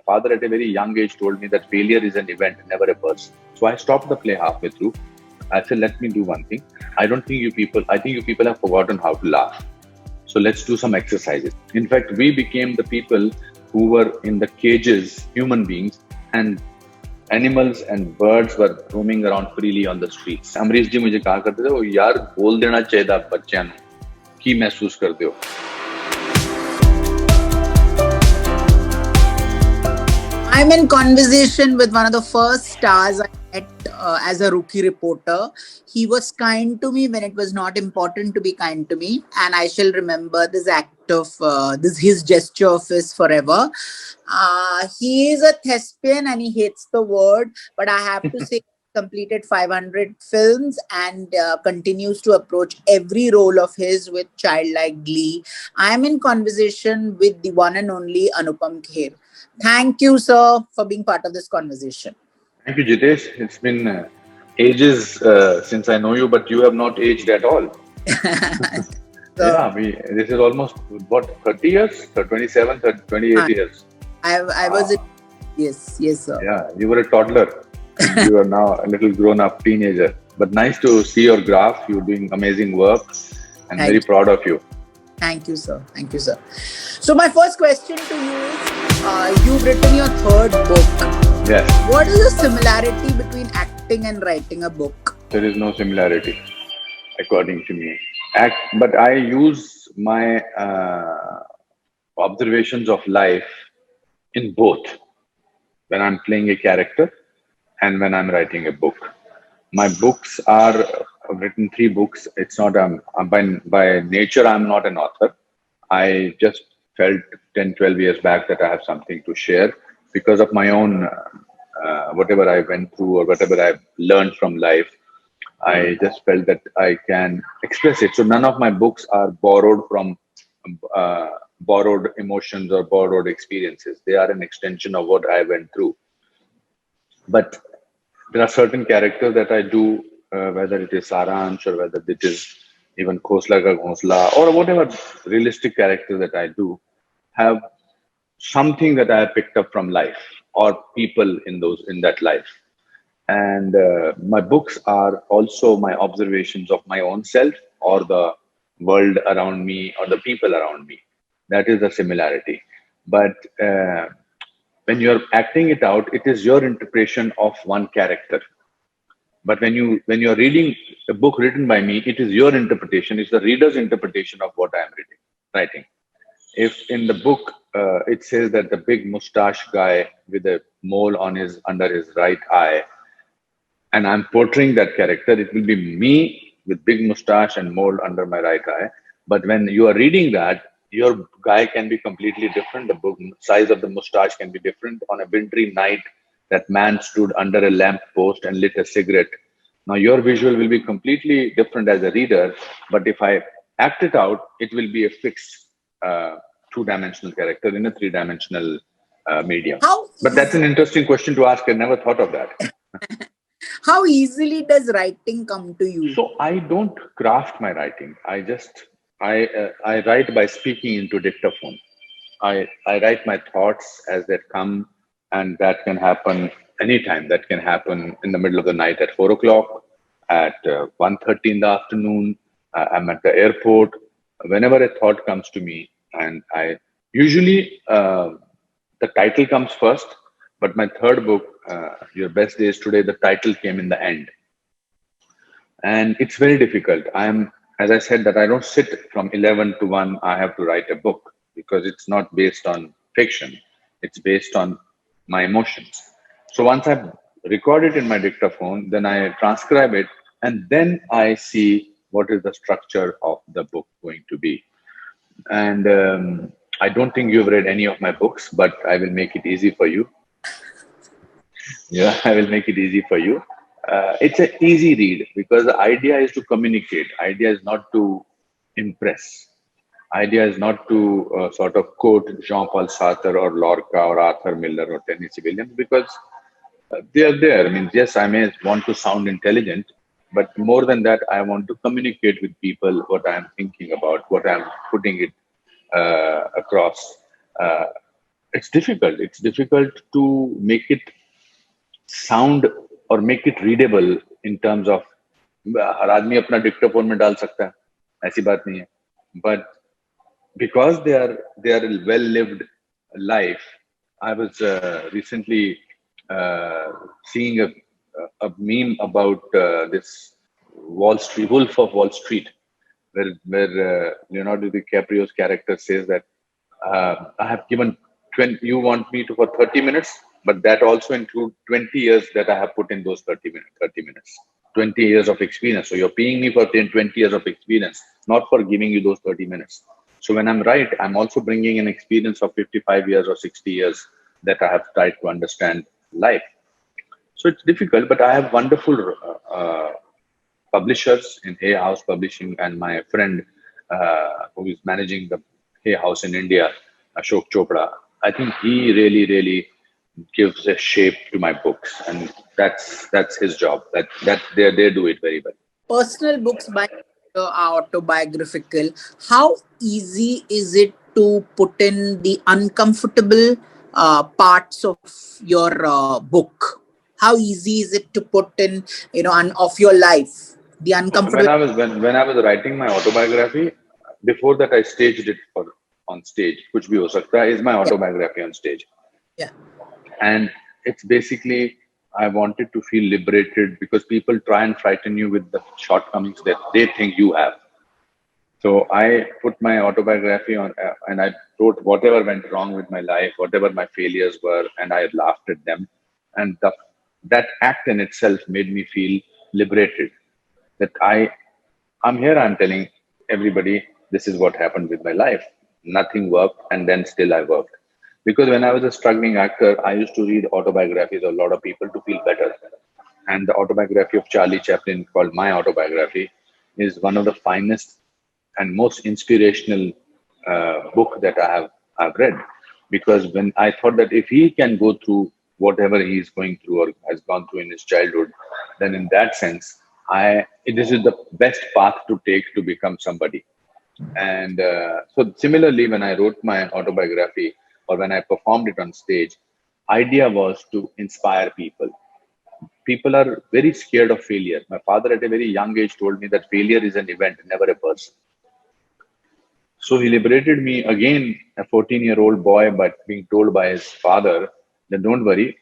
father at a very young age told me that failure is an event, never a person. So I stopped the play halfway through. I said, let me do one thing. I think you people have forgotten how to laugh. So let's do some exercises. In fact, we became the people who were in the cages, human beings, and animals and birds were roaming around freely on the streets. Amrish जी मुझे कहा करते थे, वो यार बोल देना चाहिए था बच्चों को की महसूस करते हो. I'm in conversation with one of the first stars I met as a rookie reporter. He was kind to me when it was not important to be kind to me, and I shall remember this act of his gesture of his forever. He is a thespian and he hates the word, but I have to say, completed 500 films and continues to approach every role of his with childlike glee. I am in conversation with the one and only Anupam Kher. Thank you, sir, for being part of this conversation. Thank you, Jitesh. It's been ages since I know you, but you have not aged at all. This is almost, 30 years? 27, 28 years. I was, yes, sir. Yeah, you were a toddler. You are now a little grown-up teenager. But nice to see your graph. You're doing amazing work. I'm very proud of you. Thank you, sir. Thank you, sir. So my first question to you is, you've written your third book. Yes. What is the similarity between acting and writing a book? There is no similarity, according to me. But I use my observations of life in both. When I'm playing a character and when I'm writing a book. My books are, I've written 3 books. It's not, by nature, I'm not an author. I just felt 10, 12 years back that I have something to share because of my own, whatever I went through or whatever I've learned from life. I just felt that I can express it. So none of my books are borrowed from borrowed emotions or borrowed experiences. They are an extension of what I went through. But there are certain characters that I do, whether it is Saransh or whether it is even Khosla Ka Ghosla or whatever realistic character that I do, have something that I have picked up from life or people in that life. And my books are also my observations of my own self or the world around me or the people around me. That is the similarity. But when you're acting it out, it is your interpretation of one character. But when you're reading a book written by me, it is your interpretation. It's the reader's interpretation of what I am writing. If in the book it says that the big mustache guy with a mole under his right eye, and I'm portraying that character, it will be me with big mustache and mole under my right eye. But when you are reading that, your guy can be completely different. The book size of the mustache can be different. On a wintry night, that man stood under a lamp post and lit a cigarette. Now your visual will be completely different as a reader, but if I act it out, it will be a fixed 2-dimensional character in a 3-dimensional medium. But that's an interesting question to ask. I never thought of that. How easily does writing come to you? So I don't craft my writing. I write by speaking into dictaphone. I write my thoughts as they come, and that can happen anytime. That can happen in the middle of the night at 4 o'clock, at 1:30 in the afternoon. I'm at the airport. Whenever a thought comes to me, and I usually the title comes first, but my third book, Your Best Days Today, the title came in the end. And it's very difficult. As I said, that I don't sit from 11 to 1, I have to write a book because it's not based on fiction. It's based on my emotions. So once I record it in my dictaphone, then I transcribe it, and then I see what is the structure of the book going to be. And I don't think you've read any of my books, but I will make it easy for you. Yeah, I will make it easy for you. It's an easy read because the idea is to communicate. Idea is not to impress. Idea is not to sort of quote Jean-Paul Sartre or Lorca or Arthur Miller or Tennessee Williams because they are there. I mean, yes, I may want to sound intelligent, but more than that, I want to communicate with people what I'm thinking about, what I'm putting it across. it's difficult. It's difficult to make it sound or make it readable in terms of हर आदमी अपना डिक्टोफोन में डाल सकता है, ऐसी बात नहीं है. But because they are a well-lived life, I was recently seeing a meme about this Wolf of Wall Street, where Leonardo DiCaprio's character says that I have given 20, you want me to for 30 minutes, but that also include 20 years that I have put in those 30 minutes, 20 years of experience. So you're paying me for 10, 20 years of experience, not for giving you those 30 minutes. So when I'm right, I'm also bringing an experience of 55 years or 60 years that I have tried to understand life. So it's difficult, but I have wonderful publishers in Hay House Publishing, and my friend who is managing the Hay House in India, Ashok Chopra. I think he really gives a shape to my books, and that's his job. That they do it very well. Personal books by are autobiographical. How easy is it to put in the uncomfortable parts of your book? How easy is it to put in, of your life, the uncomfortable? When I was writing my autobiography, before that I staged it on stage. Kuch bhi ho sakta hai is my autobiography on stage. Yeah. And it's basically, I wanted to feel liberated because people try and frighten you with the shortcomings that they think you have. So I put my autobiography on and I wrote whatever went wrong with my life, whatever my failures were, and I laughed at them. And that act in itself made me feel liberated. That I'm here, I'm telling everybody, this is what happened with my life. Nothing worked, and then still I worked. Because when I was a struggling actor, I used to read autobiographies of a lot of people to feel better. And the autobiography of Charlie Chaplin, called My Autobiography, is one of the finest and most inspirational book that I've read. Because when I thought that if he can go through whatever he is going through or has gone through in his childhood, then in that sense, this is the best path to take to become somebody. And so similarly, when I wrote my autobiography or when I performed it on stage, idea was to inspire people. People are very scared of failure. My father at a very young age told me that failure is an event, never a person. So he liberated me again, a 14-year-old boy, but being told by his father that don't worry,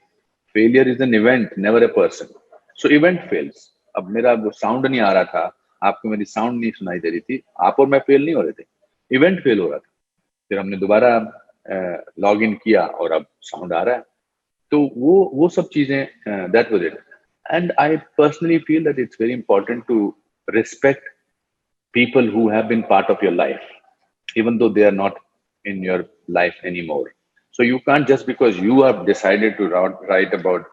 failure is an event, never a person. So event fails. अब मेरा वो sound नहीं आ रहा था, आपको मेरी sound नहीं सुनाई दे रही थी, आप और मैं फेल नहीं हो रहे थे, इवेंट फेल हो रहा था. फिर हमने दोबारा लॉग इन किया और अब साउंड आ रहा है. तो वो सब चीजें, that was it. And I personally feel that it's very important to respect people who have been part of your life, even though they are not in your life anymore. So you can't, just because you have decided to write about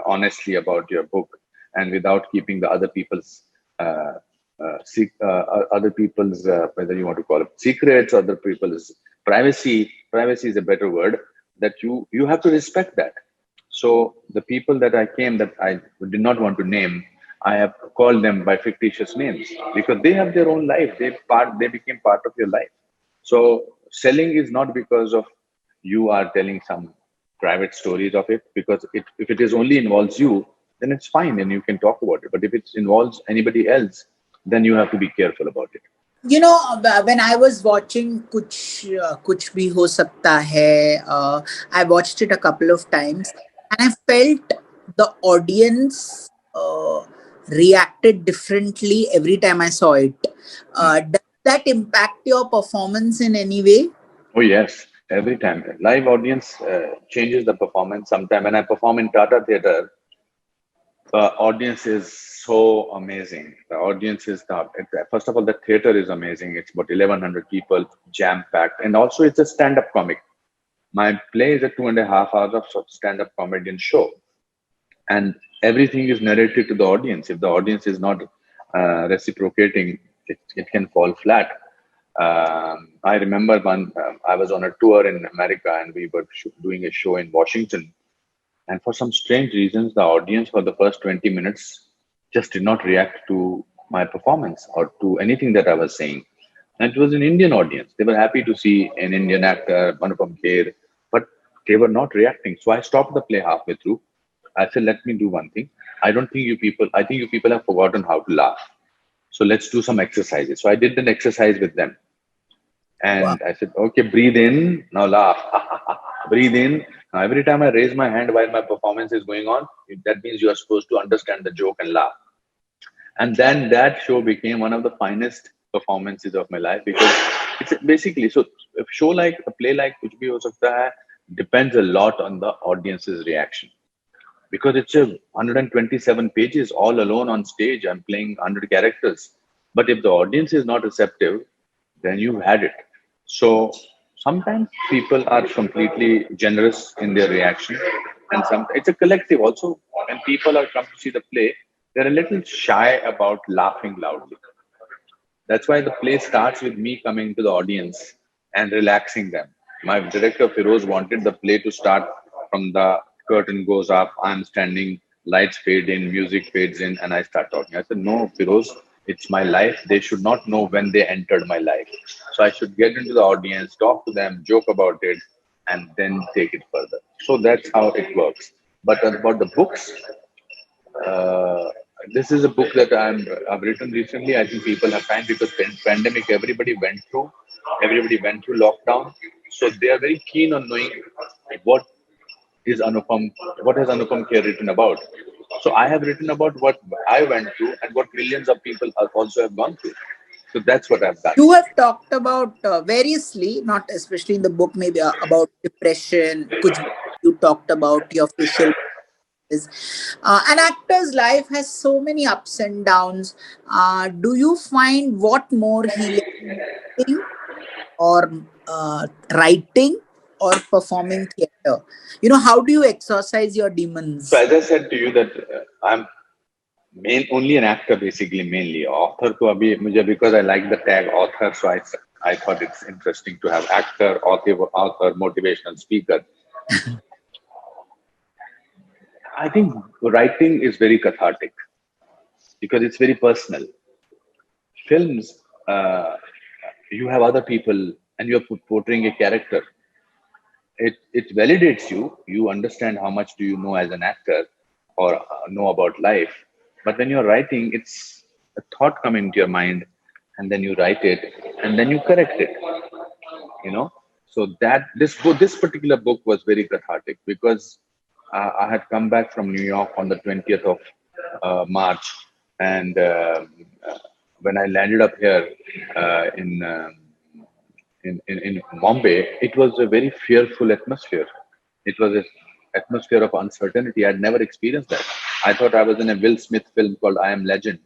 honestly about your book and without keeping the other people's whether you want to call it secrets, other people's privacy is a better word, that you have to respect that. So the people that I did not want to name, I have called them by fictitious names because they have their own life. They became part of your life. So selling is not because of you are telling some private stories of it, because if it is only involves you, then it's fine and you can talk about it. But if it involves anybody else, then you have to be careful about it. When I was watching Kuch Bhi Ho Sakta Hai, I watched it a couple of times and I felt the audience reacted differently every time I saw it. Does that impact your performance in any way? Oh, yes. Every time. Live audience changes the performance. Sometimes when I perform in Tata Theatre, the audience is so amazing. The audience is first of all, the theater is amazing. It's about 1,100 people, jam-packed. And also it's a stand-up comic. My play is a 2.5 hours of stand-up comedian show. And everything is narrated to the audience. If the audience is not reciprocating, it can fall flat. I remember I was on a tour in America and we were doing a show in Washington. And for some strange reasons, the audience for the first 20 minutes just did not react to my performance or to anything that I was saying. And it was an Indian audience. They were happy to see an Indian actor, Anupam Kher. But They were not reacting. So I stopped the play halfway through. I said, let me do one thing. I think you people have forgotten how to laugh. So let's do some exercises. So I did an exercise with them. Wow. And I said, okay, breathe in, now laugh. Breathe in. Now, every time I raise my hand while my performance is going on, that means you are supposed to understand the joke and laugh. And then that show became one of the finest performances of my life, because it's basically, so a show like a play like Kuch Bhi Ho Sakta Hai depends a lot on the audience's reaction, because it's a 127 pages all alone on stage. I'm playing 100 characters. But if the audience is not receptive, then you've had it. So sometimes people are completely generous in their reaction, and some it's a collective also. When people are come to see the play, they're a little shy about laughing loudly. That's why the play starts with me coming to the audience and relaxing them. My director Firoz wanted the play to start from the curtain goes up, I'm standing, lights fade in, music fades in, and I start talking. I said, no, Firoz, it's my life. They should not know when they entered my life. So I should get into the audience, talk to them, joke about it, and then take it further. So that's how it works. But about the books, uh, this is a book that I've written recently. I think people have time, because pandemic everybody went through lockdown, so they are very keen on knowing what is Anupam, what has Anupam Kher written about. So I have written about what I went through and what millions of people have also have gone through. So that's what I've done. You have talked about variously, not especially in the book, maybe about depression. Kuch you talked about your facial is. An actor's life has so many ups and downs. Do you find what more healing or writing or performing theater? You know, how do you exorcise your So demons? as I said to you that I'm only an actor, basically, mainly author to abhi mujhe, because I like the tag author, so I thought it's interesting to have actor, author, motivational speaker. I think writing is very cathartic because it's very personal. Films, you have other people and you're portraying a character. It validates you. You understand how much do you know as an actor, or know about life. But when you're writing, it's a thought come into your mind, and then you write it, and then you correct it. You know. So that this particular book was very cathartic, because I had come back from New York on the 20th of March, and when I landed up here in Bombay, it was a very fearful atmosphere. It was an atmosphere of uncertainty. I'd never experienced that. I thought I was in a Will Smith film called I Am Legend,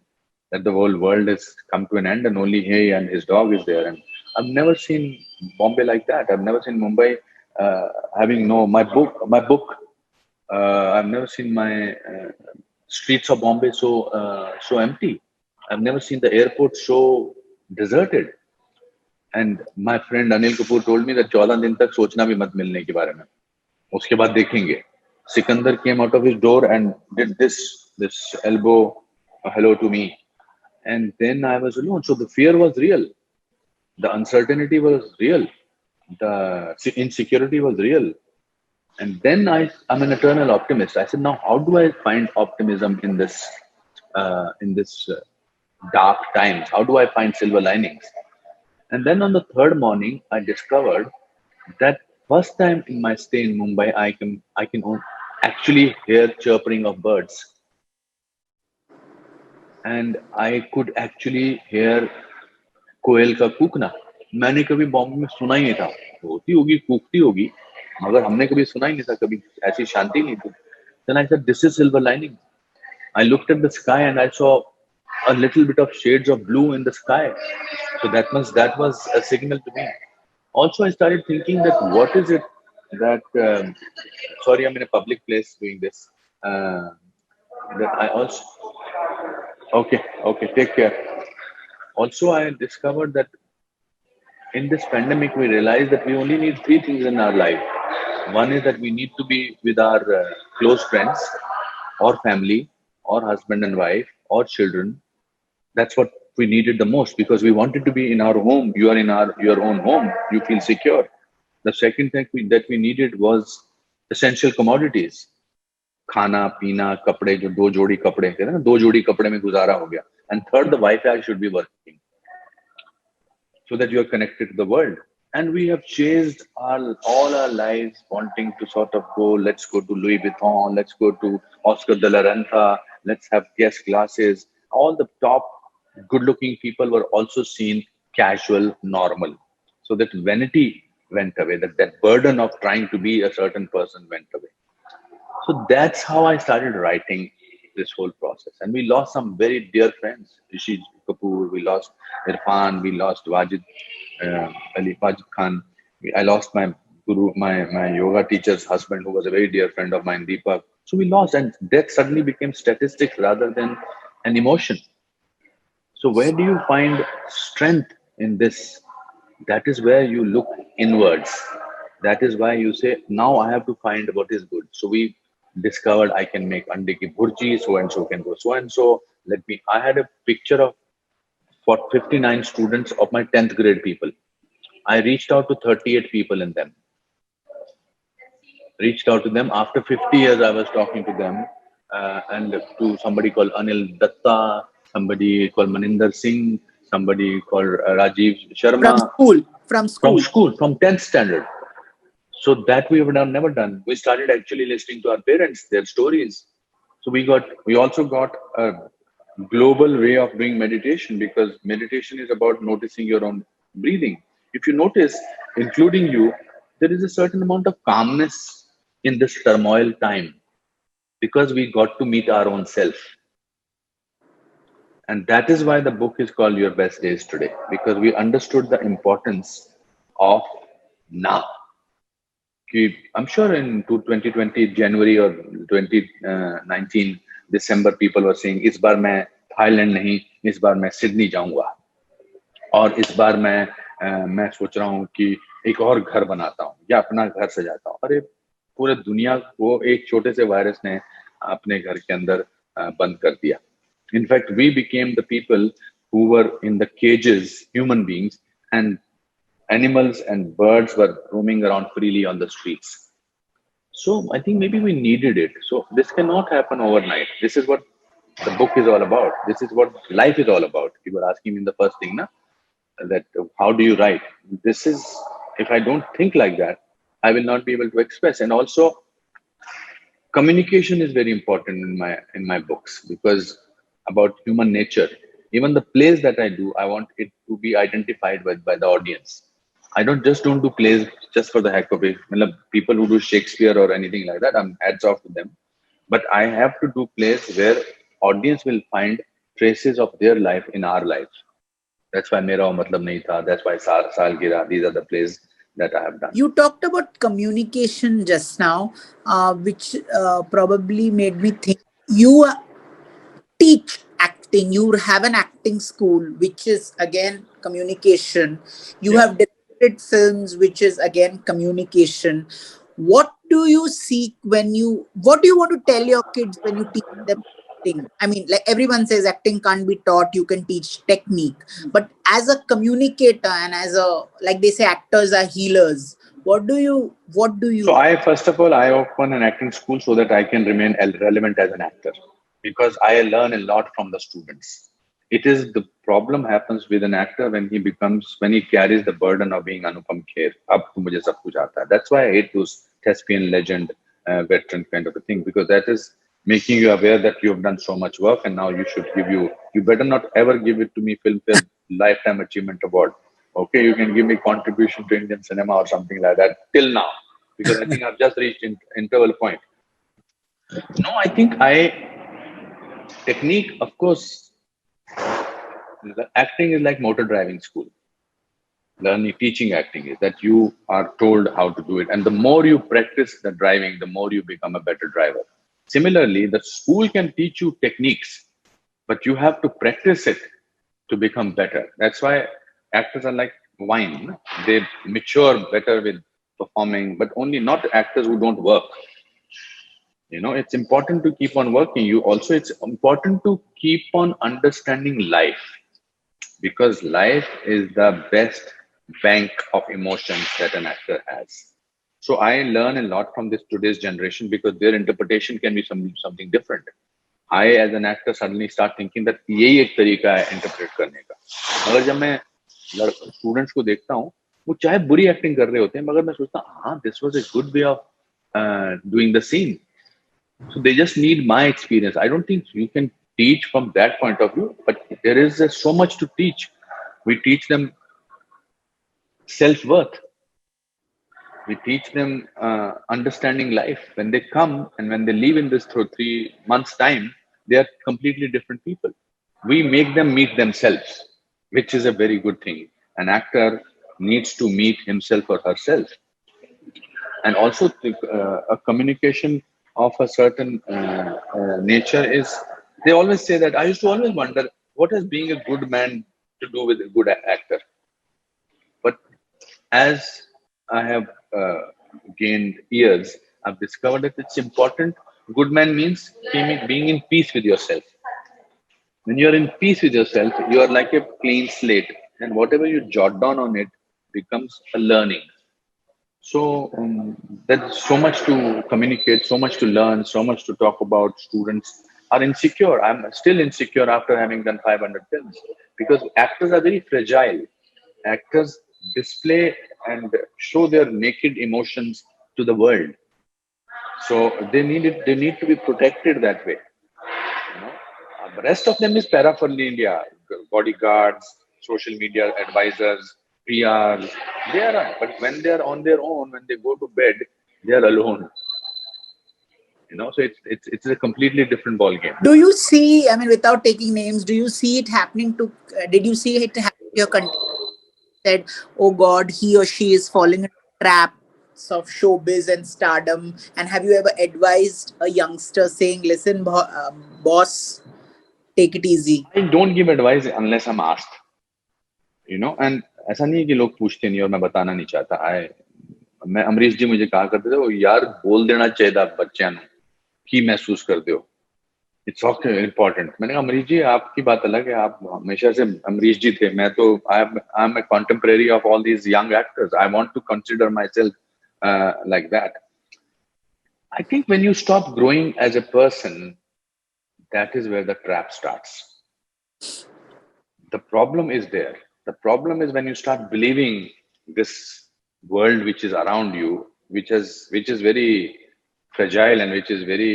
that the whole world has come to an end and only he and his dog is there. And I've never seen Bombay like that. I've never seen Mumbai having no my book. I've never seen my streets of Bombay so empty. I've never seen the airport so deserted. And my friend Anil Kapoor told me that 14 दिन तक सोचना भी मत मिलने के बारे में. उसके बाद देखेंगे. Sikandar came out of his door and did this elbow hello to me, and then I was alone. So the fear was real, the uncertainty was real, the insecurity was real. And then I'm an eternal optimist. I said, now how do I find optimism in this dark times? How do I find silver linings? And then on the third morning, I discovered that first time in my stay in Mumbai, I can actually hear chirping of birds, and I could actually hear कोयल का कूकना. मैंने कभी बॉम्बे में सुना ही नहीं था. होती होगी, कूकती होगी, मगर हमने कभी सुना ही नहीं था. कभी ऐसी शांति नहीं थी. Then I said, this is silver lining. I looked at the sky and I saw a little bit of shades of blue in the sky. So that was a signal to me. Also, I started thinking that what is it that sorry, I'm in a public place doing this. That I also okay, take care. Also, I discovered that in this pandemic, we realized that we only need three things in our life. One is that we need to be with our close friends, or family, or husband and wife, or children. That's what we needed the most, because we wanted to be in our home. You are in your own home. You feel secure. The second thing that we needed was essential commodities. खाना पीना कपड़े, जो दो जोड़ी कपड़े थे ना, दो जोड़ी कपड़े में गुजारा हो गया. And third, the Wi-Fi should be working so that you are connected to the world. And we have chased all our lives wanting to sort of go, let's go to Louis Vuitton, let's go to Oscar de la Renta, let's have guest glasses. All the top good looking people were also seen casual, normal. So that vanity went away, that burden of trying to be a certain person went away. So that's how I started writing this whole process. And we lost some very dear friends. Rishi Kapoor, we lost Irfan, we lost Wajid, Ali Wajid Khan. I lost my guru, my yoga teacher's husband, who was a very dear friend of mine, Deepak. So we lost, and death suddenly became statistics rather than an emotion. So where do you find strength in this? That is where you look inwards. That is why you say, now I have to find what is good. So we discovered I can make ande ki bhurji, so and so can go so and so. I had a picture of for 59 students of my 10th grade people. I reached out to 38 people in them. Reached out to them after 50 years. I was talking to them, and to somebody called Anil Datta, somebody called Maninder Singh, somebody called Rajiv From Sharma, school. From from school. school, from 10th standard. So that we have never done. We started actually listening to our parents, their stories. So we also got a global way of doing meditation, because meditation is about noticing your own breathing. If you notice, including you, there is a certain amount of calmness in this turmoil time, because we got to meet our own self. And that is why the book is called Your Best Days Today, because we understood the importance of now. I'm sure in 2020 January or 2019 December, people were saying, इस बार मैं Thailand नहीं, इस बार मैं Sydney जाऊंगा, और इस बार मैं सोच रहा हूँ कि एक और घर बनाता हूँ या अपना घर सजाता हूँ. अरे पूरे दुनिया को एक छोटे से वायरस ने अपने घर के अंदर बंद कर दिया. In fact we became the people who were in the cages, human beings, and animals and birds were roaming around freely on the streets. So I think maybe we needed it. So this cannot happen overnight. This is what the book is all about. This is what life is all about. You were asking me in the first thing, na, that how do you write? This is, if I don't think like that, I will not be able to express. And also, communication is very important in my books, because about human nature. Even the plays that I do, I want it to be identified with by the audience. I don't do plays just for the heck of it. Matlab, people who do Shakespeare or anything like that, I'm hats off to them. But I have to do plays where audience will find traces of their life in our life. That's why Mera Matlab Nahi Tha. That's why Salgira. These are the plays that I have done. You talked about communication just now, which probably made me think you teach acting. You have an acting school, which is again communication. You Yeah. have directed films, which is again communication. What do you seek what do you want to tell your kids when you teach them acting? I mean, like everyone says, acting can't be taught, you can teach technique. But as a communicator and like they say, actors are healers. So first of all, I open an acting school so that I can remain relevant as an actor, because I learn a lot from the students. It is the problem happens with an actor when he carries the burden of being Anupam Kher. Ab to mujhe sab kuch aata hai. That's why I hate those thespian legend, veteran kind of a thing, because that is making you aware that you have done so much work, and now you better not ever give it to me Filmfare Lifetime Achievement Award. Okay, you can give me contribution to Indian cinema or something like that till now, because I think I've just reached interval point. No, I think technique, of course, acting is like motor driving school. Learning, teaching acting is that you are told how to do it. And the more you practice the driving, the more you become a better driver. Similarly, the school can teach you techniques, but you have to practice it to become better. That's why actors are like wine. They mature better with performing, but only not actors who don't work. It's important to keep on working. It's important to keep on understanding life, because life is the best bank of emotions that an actor has. So I learn a lot from this today's generation because their interpretation can be something different. I, as an actor, suddenly start thinking that यही एक तरीका है interpret करने का. मगर जब मैं students को देखता हूँ, वो चाहे बुरी acting कर रहे होते हैं, मगर मैं सोचता हूँ, हाँ, this was a good way of doing the scene. So they just need my experience. I don't think you can teach from that point of view, but there is so much to teach. We teach them self-worth. We teach them understanding life. When they come and when they leave in this 3 months' time, they are completely different people. We make them meet themselves, which is a very good thing. An actor needs to meet himself or herself. And also, a communication of a certain nature is, they always say that, I used to always wonder, what has being a good man to do with a good actor? But as I have gained years, I've discovered that it's important. Good man means being in peace with yourself. When you're in peace with yourself, you are like a clean slate, and whatever you jot down on it becomes a learning. So there's so much to communicate, so much to learn, so much to talk about. Students are insecure. I'm still insecure after having done 500 films because actors are very fragile. Actors display and show their naked emotions to the world. So they need it. They need to be protected that way. You know, the rest of them is paraphernalia, bodyguards, social media advisors, PRs. They are, but when they are on their own, when they go to bed, they are alone. You know, so it's a completely different ball game. Do you see, I mean, without taking names, do you see it happening to, did you see it happen to your country? Said, oh God, he or she is falling into traps of showbiz and stardom. And have you ever advised a youngster saying, listen, boss, take it easy? I don't give advice unless I'm asked. You know, and ऐसा नहीं है कि लोग पूछते नहीं और मैं बताना नहीं चाहता. मैं अमरीश जी मुझे कहा करते थे, वो यार बोल देना चाहिए था बच्चों ਨੂੰ की महसूस करते हो. It's okay important. मैंने कहा अमरीश जी आपकी बात अलग है, आप हमेशा से अमरीश जी थे. मैं तो I am a contemporary of all these young actors. I want to consider myself like that. I think when you stop growing as a person, that is where the trap starts. The problem is there. The problem is when you start believing this world which is around you, which is very fragile and which is very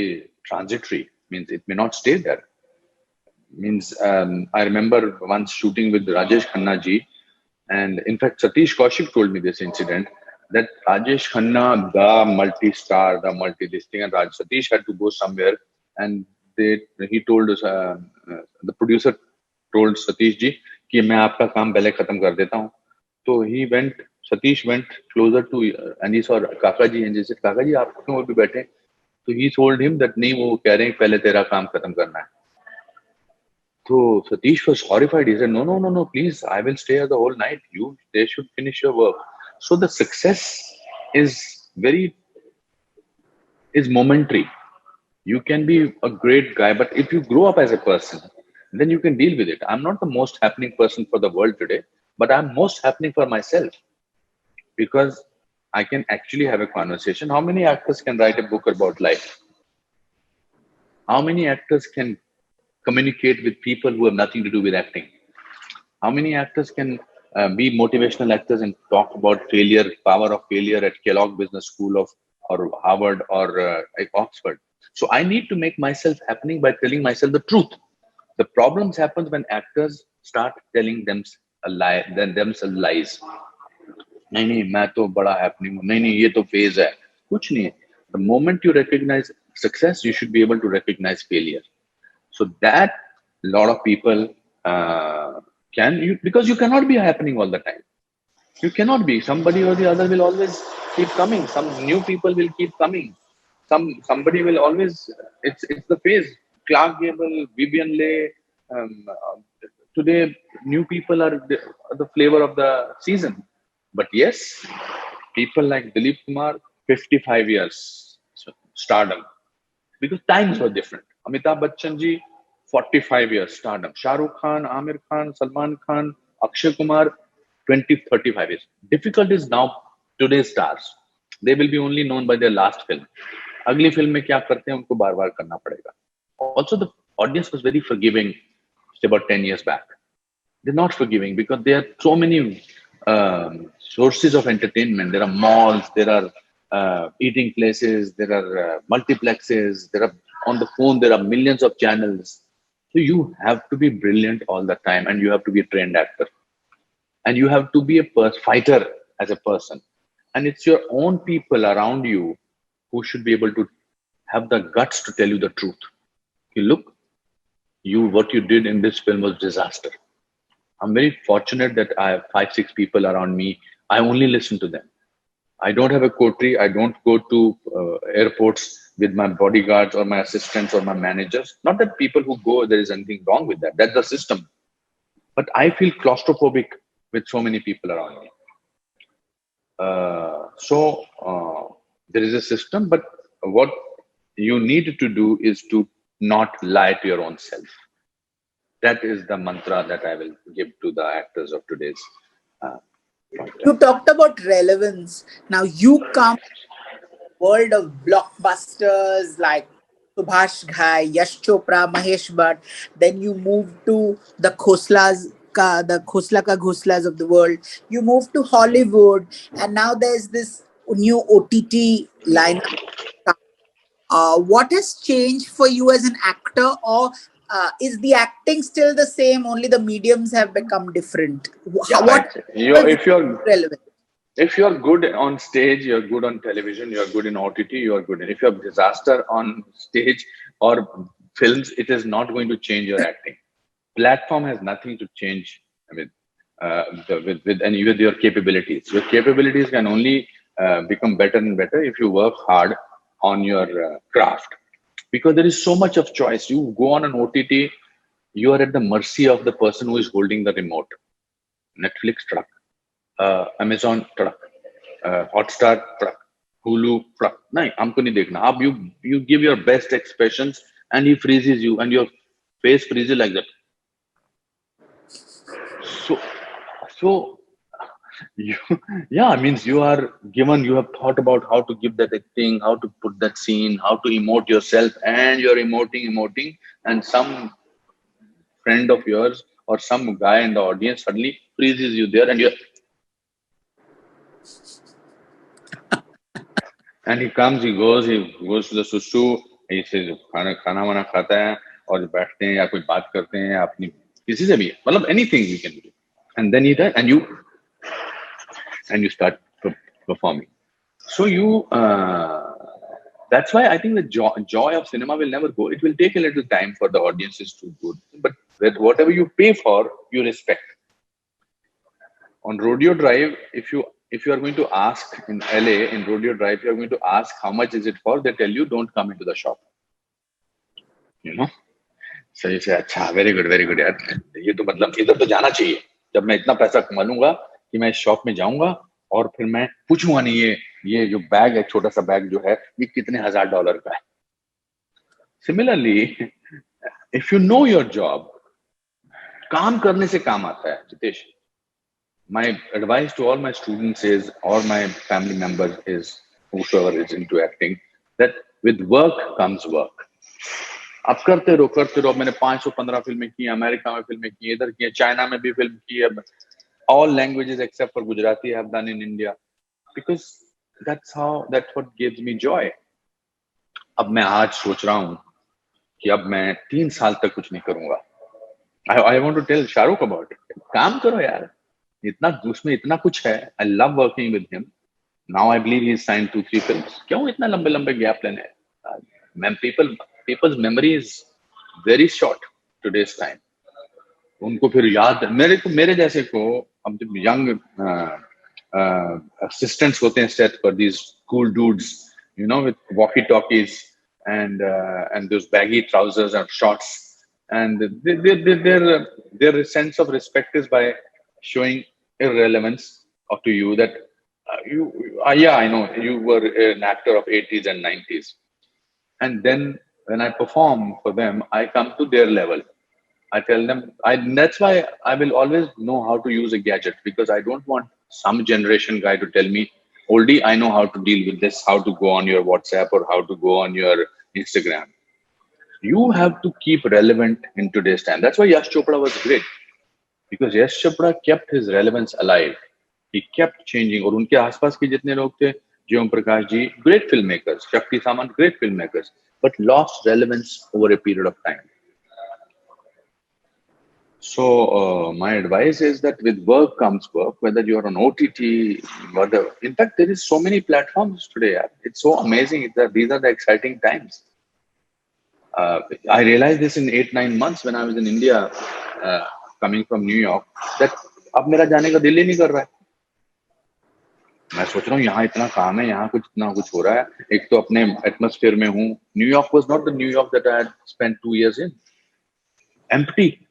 transitory, means it may not stay there. Means I remember once shooting with Rajesh Khanna ji, and in fact Satish Kaushik told me this incident, that Rajesh Khanna, the multi-star, the multi-this thing, and Satish had to go somewhere, and he told us, the producer told Satish ji कि मैं आपका काम पहले खत्म कर देता हूँ. तो Satish went closer to and he saw काका जी, and he said, काका जी आप क्यों अभी बैठे? तो he told him that नहीं, वो कह रहे हैं पहले तेरा काम खत्म करना है. So Satish was horrified. He said, no, please, I will stay here the whole night. They should finish your work. So the success is momentary. You can be a great guy, but if you grow up as a person, then you can deal with it. I'm not the most happening person for the world today, but I'm most happening for myself because I can actually have a conversation. How many actors can write a book about life? How many actors can communicate with people who have nothing to do with acting? How many actors can be motivational actors and talk about failure, power of failure at Kellogg Business School or Harvard or at Oxford? So I need to make myself happening by telling myself the truth. The problems happen when actors start telling themselves lies. नहीं मैं तो बड़ा happening हूँ, नहीं ये तो phase है, कुछ नहीं है. The moment you recognize success, you should be able to recognize failure. So that lot of people because you cannot be happening all the time. You cannot be. Somebody or the other will always keep coming. Some new people will keep coming. Somebody will always. It's the phase. Clark Gable, Vivian Leigh. Today, new people are the flavor of the season. But yes, people like Dilip Kumar, 55 years stardom, because times were different. Amitabh Bachchan ji, 45 years stardom. Shah Rukh Khan, Amir Khan, Salman Khan, Akshay Kumar, 35 years. Difficult is now today's stars. they will be only known by their last film. अगली film में क्या करते हैं उनको बार बार करना पड़ेगा. Also, the audience was very forgiving about 10 years back. They're not forgiving because there are so many sources of entertainment. There are malls, there are eating places, there are multiplexes, there are on the phone, there are millions of channels. So you have to be brilliant all the time, and you have to be a trained actor, and you have to be a fighter as a person. And it's your own people around you who should be able to have the guts to tell you the truth. You look, what you did in this film was disaster. I'm very fortunate that I have 5-6 people around me. I only listen to them. I don't have a coterie. I don't go to airports with my bodyguards or my assistants or my managers. Not that people who go, there is anything wrong with that. That's the system. But I feel claustrophobic with so many people around me. There is a system, but what you need to do is to not lie to your own self. That is the mantra that I will give to the actors of today's. You talked about relevance. Now you come world of blockbusters like Subhash Ghai, Yash Chopra, Mahesh Bhatt. Then you move to the Khosla ka Ghoslas of the world. You move to Hollywood, and now there's this new OTT lineup. What has changed for you as an actor, or is the acting still the same? Only the mediums have become different. If you're relevant? If you're good on stage, you're good on television, you're good in OTT, you're good. If you're a disaster on stage or films, it is not going to change your acting. Platform has nothing to change with your capabilities. Your capabilities can only become better and better if you work hard on your craft. Because there is so much of choice. You go on an OTT, you are at the mercy of the person who is holding the remote. Netflix truck. Amazon truck, Hotstar truck, Hulu truck. No, हमको नहीं देखना. अब you give your best expressions and he freezes you and your face freezes like that. So means you are given, you have thought about how to give that thing, how to put that scene, how to emote yourself, and you're emoting, and some friend of yours or some guy in the audience suddenly freezes you there, and you're. And he comes, he goes to the susu, he says खाना वाना खाता है और बैठते हैं या कोई बात करते हैं अपनी किसी से भी मतलब anything you can do, and then he does, and you start performing. So that's why I think the joy of cinema will never go. It will take a little time for the audiences to go, but whatever you pay for, you respect. On Rodeo Drive, if you are going to ask in LA, in Rodeo Drive, you are going to ask how much is it for, they tell you don't come into the shop. So you say, अच्छा, very good यार, ये तो मतलब इधर तो जाना चाहिए. जब मैं इतना पैसा कमा लूंगा कि मैं इस शॉप में जाऊंगा और फिर मैं पूछूंगा नहीं ये जो बैग है, छोटा सा बैग जो है, ये कितने $1000 का है. Similarly, if you know your job, काम करने से काम आता है, Jitesh. My advice to all my students is, or my family members is, whosoever is into acting, that with work comes work. अब करते रहो. मैंने 515 फिल्में की, अमेरिका में फिल्में की, इधर की, चाइना में भी फिल्म की. All languages except for Gujarati I have done in India, because that's what gives me joy. अब मैं आज सोच रहा हूँ कि अब मैं 3 साल तक कुछ नहीं करूंगा. I want to tell Shahrukh about it. काम करो यार. उसमें इतना कुछ है. I love working with him. Now I believe he's signed 2-3 films. क्यों इतना लंबे गैप लेने? People's memory is very short today's time. उनको फिर याद, मेरे जैसे को अब जब young assistants होते हैं set पर, these cool dudes, with walkie-talkies and those baggy trousers and shorts, and their sense of respect is by showing irrelevance to you, that I know you were an actor of 80s and 90s, and then when I perform for them, I come to their level. I tell them, that's why I will always know how to use a gadget, because I don't want some generation guy to tell me oldie, I know how to deal with this, how to go on your WhatsApp or how to go on your Instagram. You have to keep relevant in today's time. That's why Yash Chopra was great, because Yash Chopra kept his relevance alive. He kept changing. और उनके आसपास के जितने लोग थे, ज्यों Prakash ji, great filmmakers, Shakti Samant, great filmmakers, but lost relevance over a period of time. So my advice is that with work comes work, whether you're on OTT, whatever. In fact, there is so many platforms today. It's so amazing. These are the exciting times. I realized this in 8-9 months when I was in India, coming from New York, that अब मेरा जाने का दिल ही नहीं कर रहा है. मैं सोच रहा हूँ यहाँ इतना काम है, यहाँ कुछ इतना कुछ हो रहा है. एक तो अपने एटमॉस्फेयर में हूँ. New York was not the New York that I had spent 2 years in. Empty.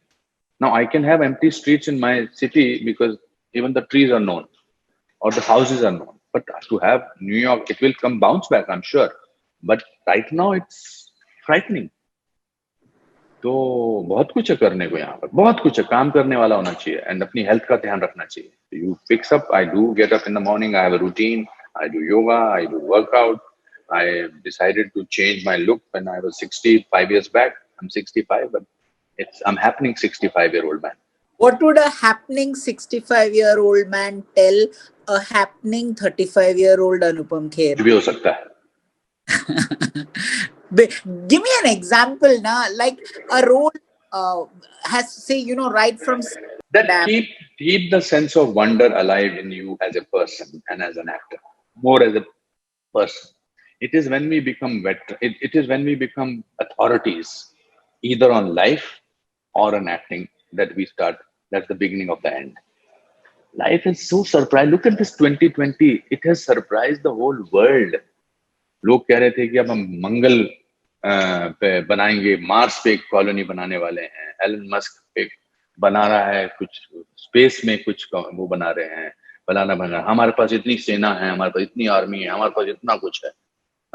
Now I can have empty streets in my city because even the trees are known or the houses are known. But to have New York, it will come bounce back, I'm sure. But right now it's frightening. तो बहुत कुछ है करने को यहाँ पर, बहुत कुछ है. काम करने वाला होना चाहिए एंड अपनी हेल्थ का ध्यान रखना चाहिए. You fix up. I do get up in the morning. I have a routine. I do yoga. I do workout. I decided to change my look when I was 65 years back. I'm 65, but I'm happening 65-year-old man. What would a happening 65-year-old man tell a happening 35-year-old Anupam Kher? भी हो सकता है. Give me an example, na, like a role has, say, right from that keep the sense of wonder alive in you as a person and as an actor, more as a person. It is when we become it is when we become authorities either on life or on acting that we start. That's the beginning of the end. Life is so surprised. Look at this 2020. It has surprised the whole world. लोग कह रहे थे कि अब हम मंगल पे बनाएंगे, Mars पे एक कॉलोनी बनाने वाले हैं. एलन मस्क एक बना रहा है, कुछ स्पेस में कुछ वो बना रहे हैं, बना. हमारे पास इतनी सेना है, हमारे पास इतनी आर्मी है, हमारे पास इतना कुछ है.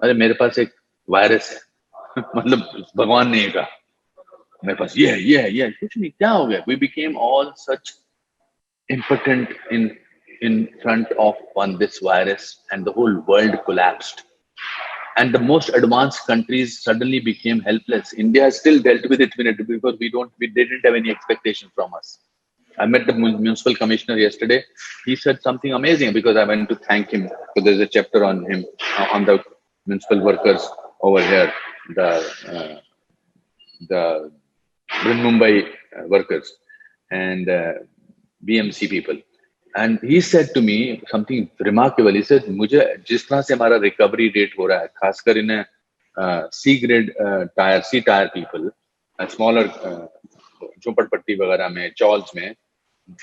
अरे मेरे पास एक वायरस है. मतलब भगवान ने कहा मेरे पास ये है, कुछ नहीं. क्या हो गया? We became all such impotent in front of this virus, and the whole world collapsed. And the most advanced countries suddenly became helpless. India has still dealt with it because they didn't have any expectation from us. I met the municipal commissioner yesterday. He said something amazing because I went to thank him. So there's a chapter on him, on the municipal workers over here, the Mumbai workers and BMC people. And he said to me something remarkable. He said, मुझे जिस तरह से हमारा recovery rate हो रहा है, खासकर इन C grade C tier people, smaller झोपड़पट्टी वगैरह में, chawls में,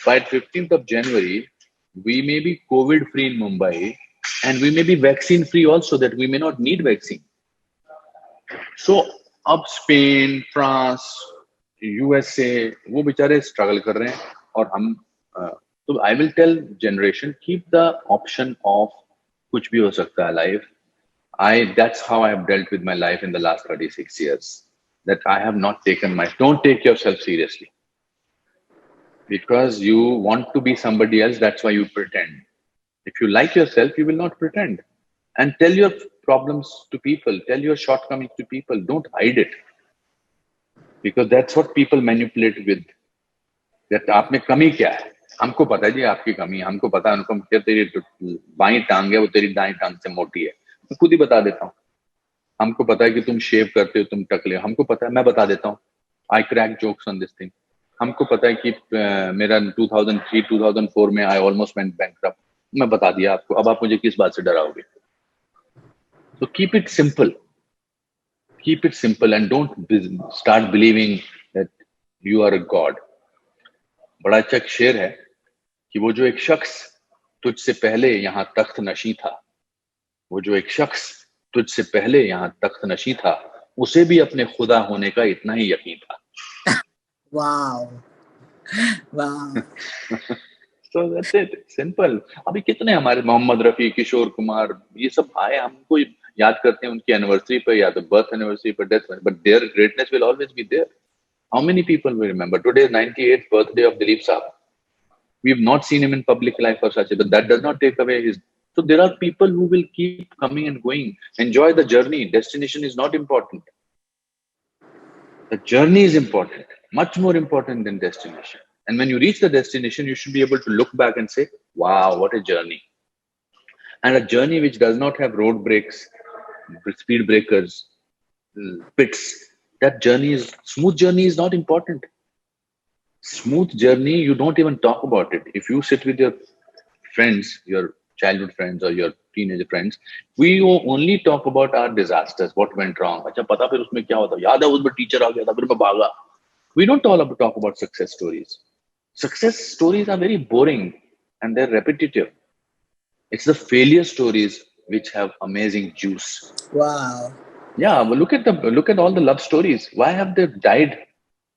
by 15th of January, we may be COVID free in Mumbai, and we may be vaccine free also, that we may not need vaccine. So अब Spain, France, USA, वो बेचारे struggle कर रहे हैं और हम So I will tell generation, keep the option of कुछ भी हो सकता है life. That's how I have dealt with my life in the last 36 years. That I have not taken don't take yourself seriously. Because you want to be somebody else, that's why you pretend. If you like yourself, you will not pretend. And tell your problems to people, tell your shortcomings to people, don't hide it. Because that's what people manipulate with. That आप में कमी क्या है? हमको पता है जी आपकी कमी. हमको पता है अनुपम क्या तेरी बाईं टांग है, वो तेरी दाईं टांग से मोटी है. मैं खुद ही बता देता हूँ. हमको पता है कि तुम शेव करते हो, तुम टकले हो. हमको पता है, मैं बता देता हूँ. I crack jokes on this thing. हमको पता है कि मेरा 2003-2004 में I almost went bankrupt. मैं बता दिया आपको. अब आप मुझे किस बात से डराओगे? So keep it simple. Keep it simple and don't start believing that you are a god. बड़ा अच्छा एक शेर है कि वो जो एक शख्स तुझसे पहले यहाँ तख्त नशी था, वो जो एक शख्स तुझसे पहले यहाँ तख्त नशी था, उसे भी अपने खुदा होने का इतना ही यकीन था. Wow. So that's it. Simple. अभी कितने हमारे मोहम्मद रफी, किशोर कुमार, ये सब आए, हमको याद करते हैं उनकी एनिवर्सरी पर, या तो बर्थ एनिवर्सरी पर, death, but their greatness will always be there. How many people will remember? Today is 98th birthday of Dilip Saab. We have not seen him in public life or such, but that does not take away his So there are people who will keep coming and going. Enjoy the journey. Destination is not important. The journey is important, much more important than destination. And when you reach the destination, you should be able to look back and say, wow, what a journey. And a journey which does not have road breaks, speed breakers, pits, that journey is, smooth journey is not important. Smooth journey, you don't even talk about it. If you sit with your friends, your childhood friends or your teenage friends, we only talk about our disasters, what went wrong. अच्छा पता फिर उसमें क्या होता? याद है उसमें teacher आ गया था, फिर मैं भागा. We don't talk about success stories. Success stories are very boring and they're repetitive. It's the failure stories which have amazing juice. Wow. Yeah, well, look at all the love stories. Why have they died?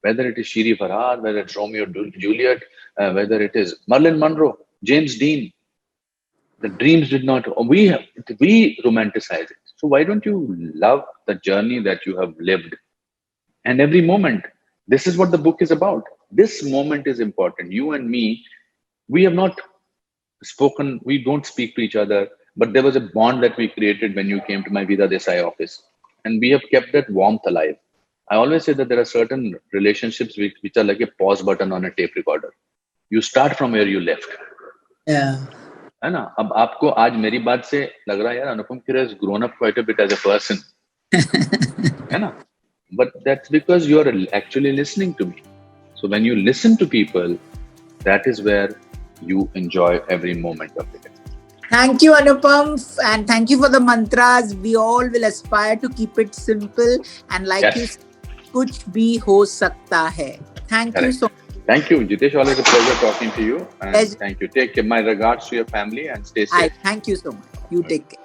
Whether it is Shiri Farhad, whether it's Romeo Juliet, whether it is Marilyn Monroe, James Dean. The dreams did not. We romanticize it. So why don't you love the journey that you have lived? And every moment. This is what the book is about. This moment is important. You and me, we have not spoken. We don't speak to each other. But there was a bond that we created when you came to my Vida Desai office. And we have kept that warmth alive. I always say that there are certain relationships which are like a pause button on a tape recorder. You start from where you left. Yeah. है ना? अब आपको आज मेरी बात से लग रहा है यार Anupam Kher has grown up quite a bit as a person. है ना? But that's because you are actually listening to me. So when you listen to people, that is where you enjoy every moment of it. Thank you, Anupam, and thank you for the mantras. We all will aspire to keep it simple and like Yes. you said, kuch bhi ho sakta hai. Thank you Correct. so much. Thank you, Jitesh. Always a pleasure talking to you. And Pleasure. thank you. Take care. My regards to your family and stay safe. Thank you so much. You take care.